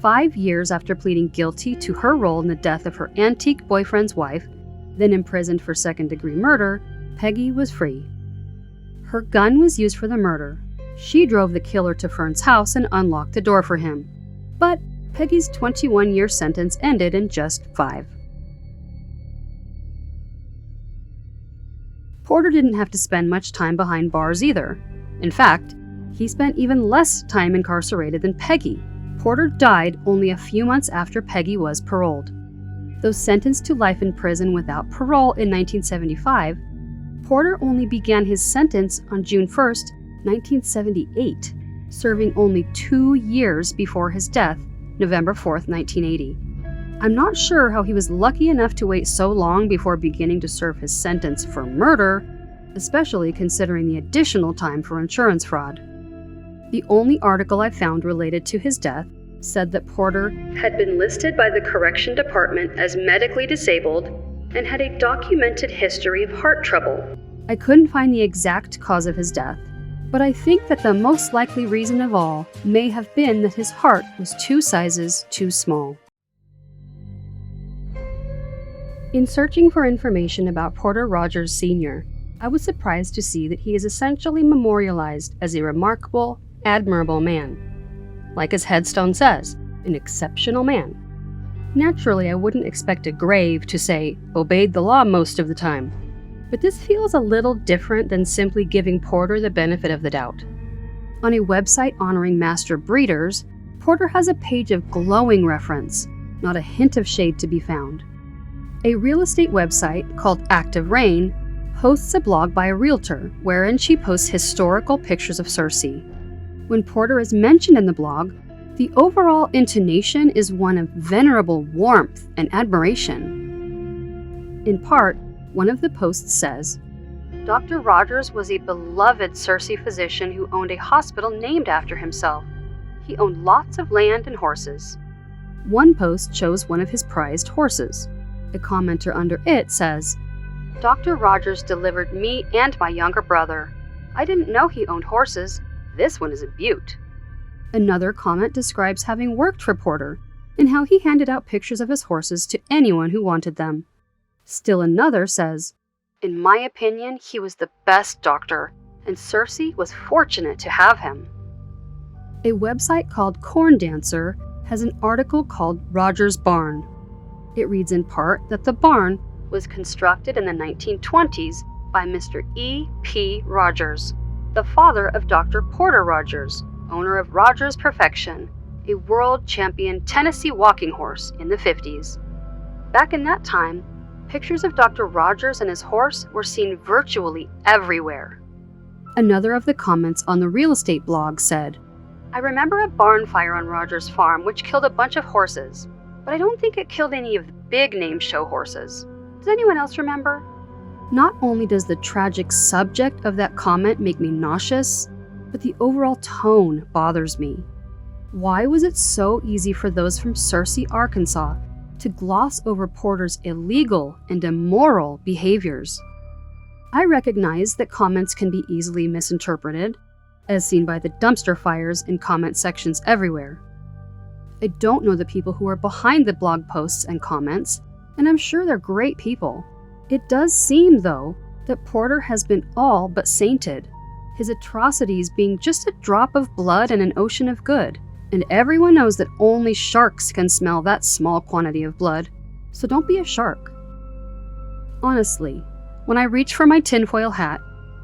5 years after pleading guilty to her role in the death of her antique boyfriend's wife, then imprisoned for second-degree murder, Peggy was free. Her gun was used for the murder. She drove the killer to Fern's house and unlocked the door for him. But Peggy's 21-year sentence ended in just 5. Porter didn't have to spend much time behind bars either. In fact, he spent even less time incarcerated than Peggy. Porter died only a few months after Peggy was paroled. Though sentenced to life in prison without parole in 1975, Porter only began his sentence on June 1, 1978, serving only 2 years before his death, November 4, 1980. I'm not sure how he was lucky enough to wait so long before beginning to serve his sentence for murder, especially considering the additional time for insurance fraud. The only article I found related to his death said that Porter had been listed by the Correction Department as medically disabled and had a documented history of heart trouble. I couldn't find the exact cause of his death, but I think that the most likely reason of all may have been that his heart was 2 sizes too small. In searching for information about Porter Rogers Sr., I was surprised to see that he is essentially memorialized as a remarkable, admirable man. Like his headstone says, an exceptional man. Naturally, I wouldn't expect a grave to say, obeyed the law most of the time. But this feels a little different than simply giving Porter the benefit of the doubt. On a website honoring master breeders, Porter has a page of glowing reference, not a hint of shade to be found. A real estate website called Active Rain hosts a blog by a realtor wherein she posts historical pictures of Searcy. When Porter is mentioned in the blog, the overall intonation is one of venerable warmth and admiration. In part, one of the posts says, Dr. Rodgers was a beloved Searcy physician who owned a hospital named after himself. He owned lots of land and horses. One post shows one of his prized horses. A commenter under it says, Dr. Rodgers delivered me and my younger brother. I didn't know he owned horses. This one is a beaut. Another comment describes having worked for Porter and how he handed out pictures of his horses to anyone who wanted them. Still another says, in my opinion, he was the best doctor, and Searcy was fortunate to have him. A website called Corn Dancer has an article called Rodgers' Barn. It reads in part that the barn was constructed in the 1920s by Mr. E. P. Rodgers, the father of Dr. Porter Rogers, owner of Rodgers Perfection, a world champion Tennessee walking horse in the 50s. Back in that time, pictures of Dr. Rodgers and his horse were seen virtually everywhere. Another of the comments on the real estate blog said, I remember a barn fire on Rodgers' farm which killed a bunch of horses, but I don't think it killed any of the big-name show horses. Does anyone else remember? Not only does the tragic subject of that comment make me nauseous, but the overall tone bothers me. Why was it so easy for those from Searcy, Arkansas, to gloss over Porter's illegal and immoral behaviors? I recognize that comments can be easily misinterpreted, as seen by the dumpster fires in comment sections everywhere. I don't know the people who are behind the blog posts and comments, and I'm sure they're great people. It does seem, though, that Porter has been all but sainted, his atrocities being just a drop of blood in an ocean of good, and everyone knows that only sharks can smell that small quantity of blood, so don't be a shark. Honestly, when I reach for my tinfoil hat,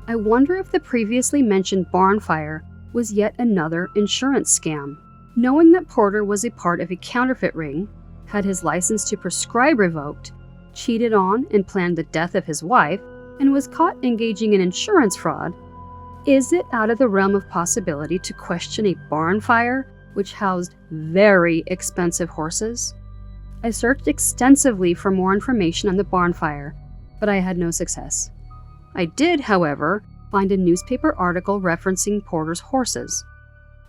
I wonder if the previously mentioned barn fire was yet another insurance scam. Knowing that Porter was a part of a counterfeit ring, had his license to prescribe revoked, cheated on and planned the death of his wife, and was caught engaging in insurance fraud, is it out of the realm of possibility to question a barn fire which housed very expensive horses? I searched extensively for more information on the barn fire, but I had no success. I did, however, find a newspaper article referencing Porter's horses.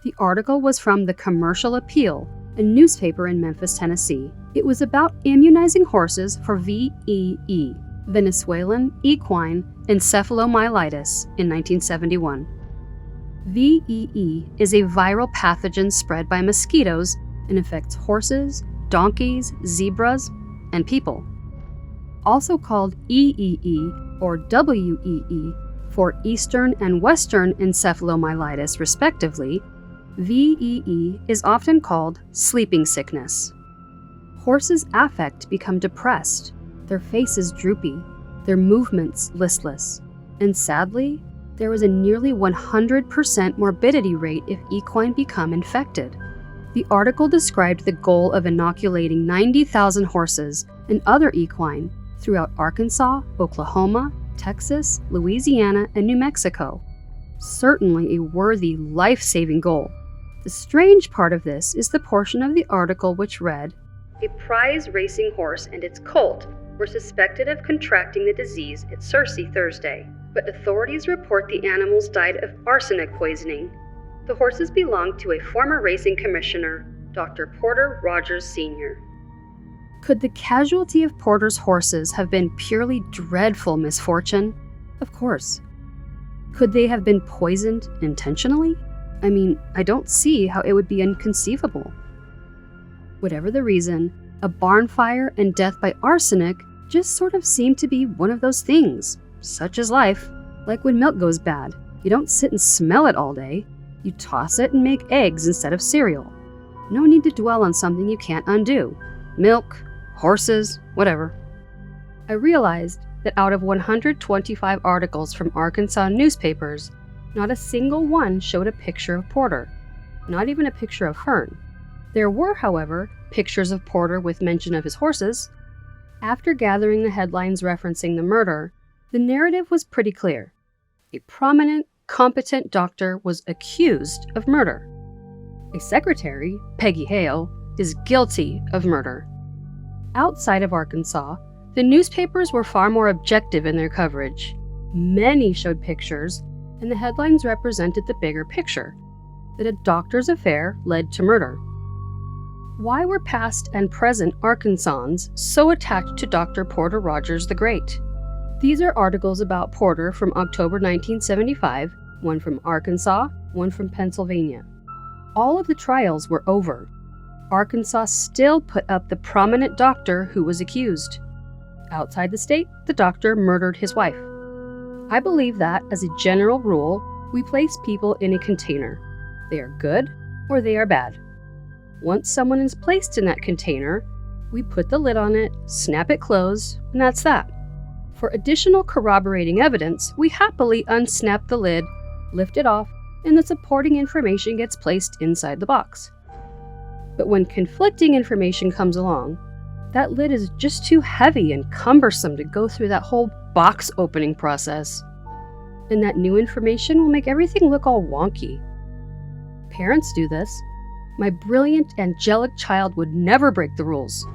The article was from the Commercial Appeal, a newspaper in Memphis, Tennessee. It was about immunizing horses for VEE, Venezuelan equine encephalomyelitis, in 1971. VEE is a viral pathogen spread by mosquitoes and affects horses, donkeys, zebras, and people. Also called EEE or WEE for Eastern and Western encephalomyelitis, respectively, VEE is often called sleeping sickness. Horses' affect become depressed, their faces droopy, their movements listless. And sadly, there was a nearly 100% morbidity rate if equine become infected. The article described the goal of inoculating 90,000 horses and other equine throughout Arkansas, Oklahoma, Texas, Louisiana, and New Mexico. Certainly a worthy, life-saving goal. The strange part of this is the portion of the article which read, "A prize racing horse and its colt were suspected of contracting the disease at Searcy Thursday, but authorities report the animals died of arsenic poisoning. The horses belonged to a former racing commissioner, Dr. Porter Rodgers Sr." Could the casualty of Porter's horses have been purely dreadful misfortune? Of course. Could they have been poisoned intentionally? I mean, I don't see how it would be inconceivable. Whatever the reason, a barn fire and death by arsenic just sort of seem to be one of those things. Such is life. Like when milk goes bad, you don't sit and smell it all day. You toss it and make eggs instead of cereal. No need to dwell on something you can't undo. Milk, horses, whatever. I realized that out of 125 articles from Arkansas newspapers, not a single one showed a picture of Porter, not even a picture of Fern. There were, however, pictures of Porter with mention of his horses. After gathering the headlines referencing the murder, the narrative was pretty clear. A prominent, competent doctor was accused of murder. A secretary, Peggy Hale, is guilty of murder. Outside of Arkansas, the newspapers were far more objective in their coverage. Many showed pictures, and the headlines represented the bigger picture, that a doctor's affair led to murder. Why were past and present Arkansans so attached to Dr. Porter Rogers the Great? These are articles about Porter from October 1975, one from Arkansas, one from Pennsylvania. All of the trials were over. Arkansas still put up the prominent doctor who was accused. Outside the state, the doctor murdered his wife. I believe that, as a general rule, we place people in a container. They are good or they are bad. Once someone is placed in that container, we put the lid on it, snap it closed, and that's that. For additional corroborating evidence, we happily unsnap the lid, lift it off, and the supporting information gets placed inside the box. But when conflicting information comes along, that lid is just too heavy and cumbersome to go through that whole box opening process. And that new information will make everything look all wonky. Parents do this. My brilliant, angelic child would never break the rules.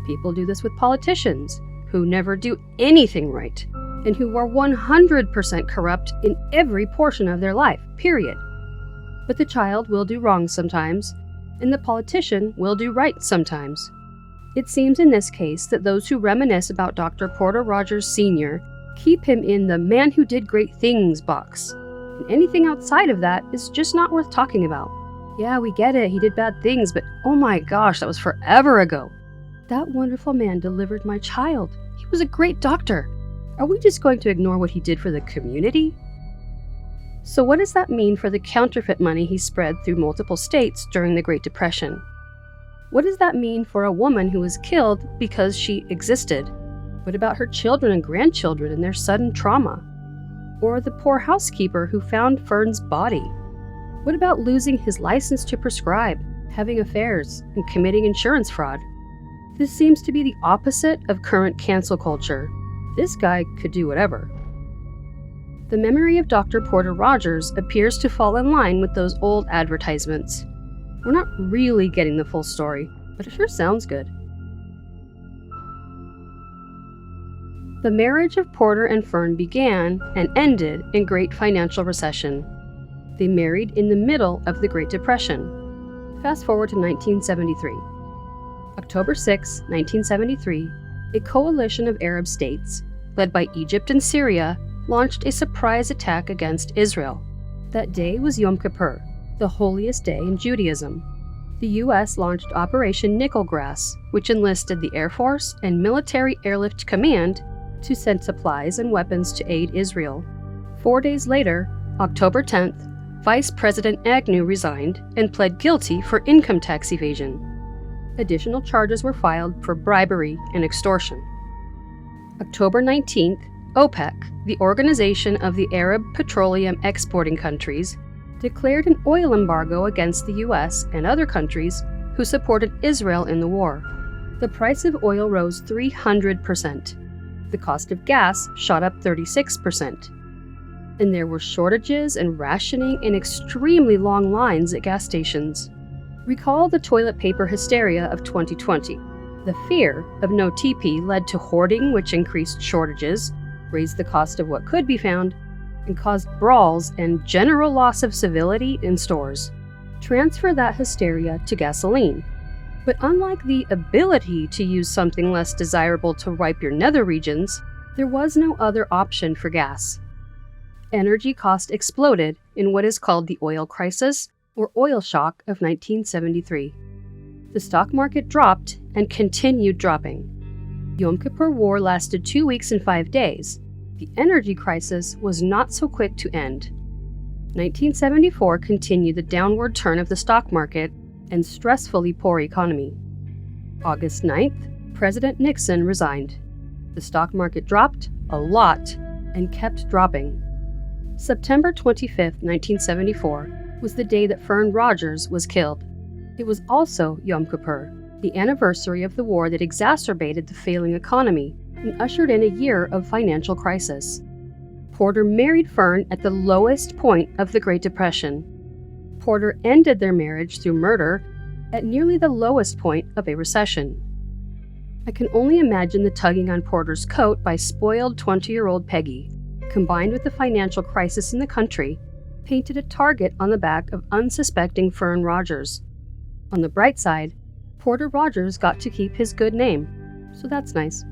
People do this with politicians, who never do anything right, and who are 100% corrupt in every portion of their life, period. But the child will do wrong sometimes, and the politician will do right sometimes. It seems in this case that those who reminisce about Dr. Porter Rogers Sr. keep him in the man who did great things box, and anything outside of that is just not worth talking about. Yeah, we get it, he did bad things, but oh my gosh, that was forever ago. That wonderful man delivered my child. He was a great doctor. Are we just going to ignore what he did for the community? So what does that mean for the counterfeit money he spread through multiple states during the Great Depression? What does that mean for a woman who was killed because she existed? What about her children and grandchildren and their sudden trauma? Or the poor housekeeper who found Fern's body? What about losing his license to prescribe, having affairs, and committing insurance fraud? This seems to be the opposite of current cancel culture. This guy could do whatever. The memory of Dr. Porter Rogers appears to fall in line with those old advertisements. We're not really getting the full story, but it sure sounds good. The marriage of Porter and Fern began and ended in great financial recession. They married in the middle of the Great Depression. Fast forward to 1973. October 6, 1973, a coalition of Arab states, led by Egypt and Syria, launched a surprise attack against Israel. That day was Yom Kippur, the holiest day in Judaism. The U.S. launched Operation Nickelgrass, which enlisted the Air Force and Military Airlift Command to send supplies and weapons to aid Israel. 4 days later, October 10th, Vice President Agnew resigned and pled guilty for income tax evasion. Additional charges were filed for bribery and extortion. October 19th, OPEC, the Organization of the Arab Petroleum Exporting Countries, declared an oil embargo against the U.S. and other countries who supported Israel in the war. The price of oil rose 300%. The cost of gas shot up 36%. And there were shortages and rationing and extremely long lines at gas stations. Recall the toilet paper hysteria of 2020. The fear of no TP led to hoarding, which increased shortages, raised the cost of what could be found, and caused brawls and general loss of civility in stores. Transfer that hysteria to gasoline. But unlike the ability to use something less desirable to wipe your nether regions, there was no other option for gas. Energy cost exploded in what is called the oil crisis, or oil shock of 1973. The stock market dropped and continued dropping. Yom Kippur War lasted 2 weeks and 5 days. The energy crisis was not so quick to end. 1974 continued the downward turn of the stock market and stressfully poor economy. August 9th, President Nixon resigned. The stock market dropped a lot and kept dropping. September 25, 1974, was the day that Fern Rogers was killed. It was also Yom Kippur, the anniversary of the war that exacerbated the failing economy and ushered in a year of financial crisis. Porter married Fern at the lowest point of the Great Depression. Porter ended their marriage through murder at nearly the lowest point of a recession. I can only imagine the tugging on Porter's coat by spoiled 20-year-old Peggy, combined with the financial crisis in the country, painted a target on the back of unsuspecting Fern Rogers. On the bright side, Porter Rogers got to keep his good name, so that's nice.